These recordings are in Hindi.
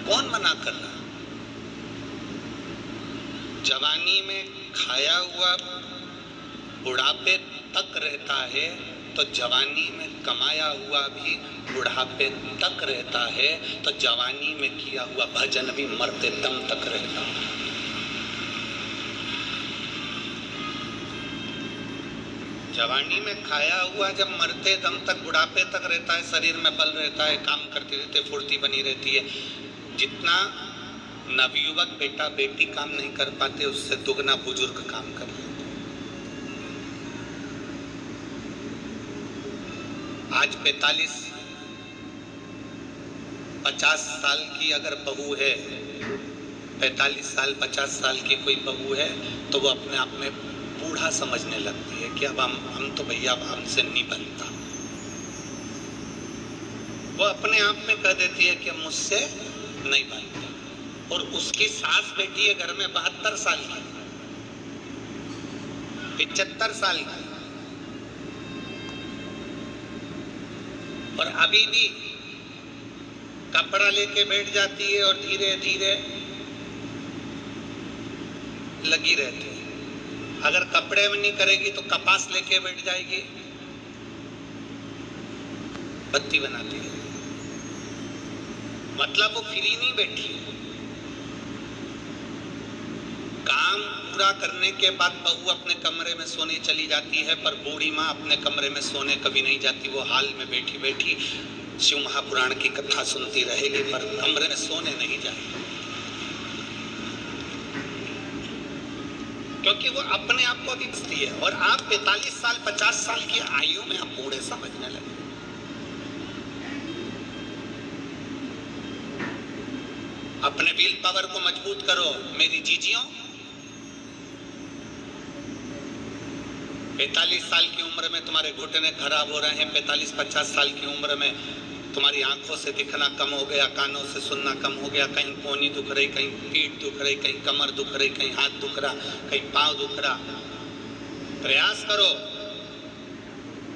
कौन मना कर रहा? जवानी में खाया हुआ बुढ़ापे तक रहता है, तो जवानी में कमाया हुआ भी बुढ़ापे तक रहता है, तो जवानी में किया हुआ भजन भी मरते दम तक रहता है। जवानी में खाया हुआ जब मरते दम तक बुढ़ापे तक रहता है, शरीर में बल रहता है, काम करते रहते, फुर्ती बनी रहती है। जितना नवयुवक बेटा बेटी काम नहीं कर पाते, उससे दुगना बुजुर्ग काम कर लेते। आज 45-50 साल की अगर बहू है, 45 साल 50 साल की कोई बहू है, तो वो अपने आप में बूढ़ा समझने लगती है कि अब हम तो भैया अब हमसे नहीं बनता। वो अपने आप में कह देती है कि मुझसे नहीं बनता। और उसकी सास बैठी है घर में 72 साल की, 75 साल की, और अभी भी कपड़ा लेके बैठ जाती है और धीरे धीरे लगी रहती है। अगर कपड़े में नहीं करेगी तो कपास लेके बैठ जाएगी, बत्ती बनाती है। मतलब वो फ्री नहीं बैठी है। काम पूरा करने के बाद बहू अपने कमरे में सोने चली जाती है, पर बूढ़ी माँ अपने कमरे में सोने कभी नहीं जाती। वो हाल में बैठी बैठी शिव महापुराण की कथा सुनती रहेगी, पर कमरे में सोने नहीं जाएगी, क्योंकि वो अपने आप को अभी बचती है। और आप 45 साल 50 साल की आयु में आप बूढ़े समझने लगे। अपने विल पावर को मजबूत करो मेरी जीजियों। 45 साल की उम्र में तुम्हारे घुटने खराब हो रहे हैं, 45-50 साल की उम्र में तुम्हारी आंखों से दिखना कम हो गया, कानों से सुनना कम हो गया, कहीं कोहनी दुख रही, कहीं पीठ दुख रही, कहीं कमर दुख रही, कहीं हाथ दुख रहा, कहीं पांव दुख रहा। प्रयास करो,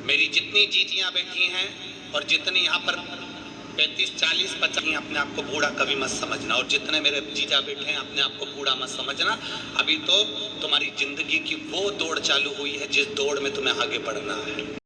मेरी जितनी जीजियां बैठी हैं और जितनी यहाँ पर 35, 40, 50, अपने आप को बूढ़ा कभी मत समझना। और जितने मेरे जीजा बैठे हैं अपने आप को बूढ़ा मत समझना। अभी तो तुम्हारी जिंदगी की वो दौड़ चालू हुई है जिस दौड़ में तुम्हें आगे बढ़ना है।